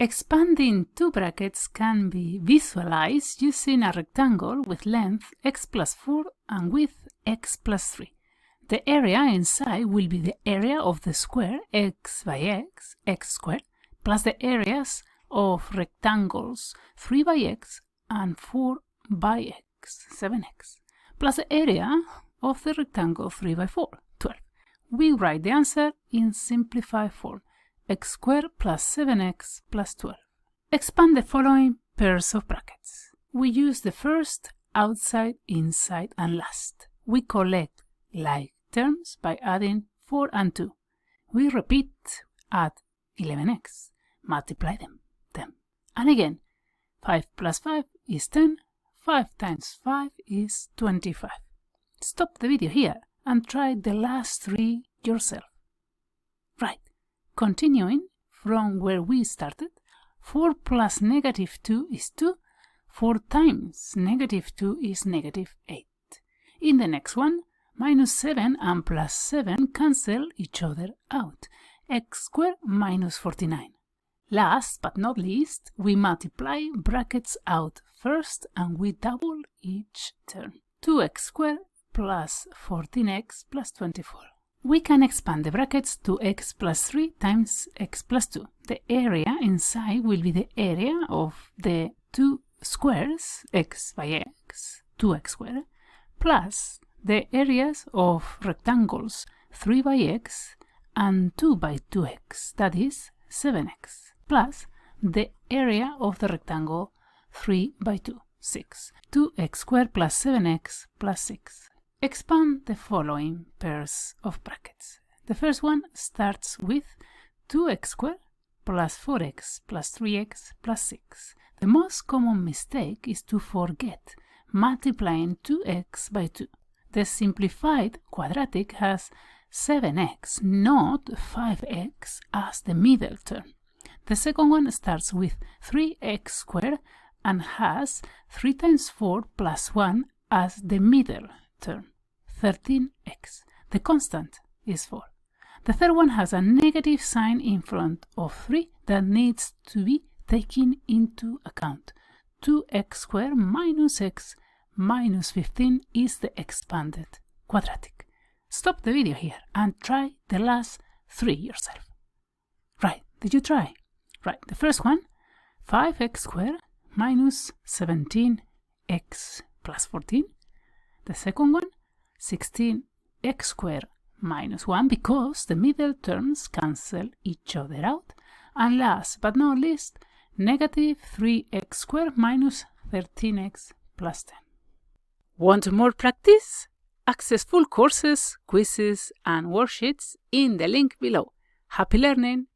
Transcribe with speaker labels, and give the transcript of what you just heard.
Speaker 1: Expanding two brackets can be visualized using a rectangle with length x plus 4 and width x plus 3. The area inside will be the area of the square x by x squared, plus the areas of rectangles 3 by x and 4 by x, 7x, plus the area of the rectangle 3 by 4, 12. We write the answer in simplified form, x squared plus 7x plus 12. Expand the following pairs of brackets. We use the first, outside, inside, and last. We collect like terms by adding 4 and 2. We repeat, add 11x, multiply them, 10. And again, 5 plus 5 is 10, 5 times 5 is 25. Stop the video here and try the last three yourself. Right. Continuing from where we started, 4 plus negative 2 is 2, 4 times negative 2 is negative 8. In the next one, minus 7 and plus 7 cancel each other out, x squared minus 49. Last but not least, we multiply brackets out first and we double each term. 2x squared plus 14x plus 24. We can expand the brackets to x plus 3 times x plus 2. The area inside will be the area of the two squares, x by x, 2x squared, plus the areas of rectangles 3 by x and 2 by 2x, that is 7x, plus the area of the rectangle 3 by 2, 6. 2x squared plus 7x plus 6. Expand the following pairs of brackets. The first one starts with 2x squared plus 4x plus 3x plus 6. The most common mistake is to forget multiplying 2x by 2. The simplified quadratic has 7x, not 5x as the middle term. The second one starts with 3x squared and has 3 times 4 plus 1 as the middle term, 13x. The constant is 4. The third one has a negative sign in front of 3 that needs to be taken into account. 2x squared minus x minus 15 is the expanded quadratic. Stop the video here and try the last three yourself. Right, did you try? Right, the first one, 5x squared minus 17x plus 14. The second one, 16x squared minus 1 because the middle terms cancel each other out. And last but not least, negative 3x squared minus 13x plus 10. Want more practice? Access full courses, quizzes, and worksheets in the link below. Happy learning!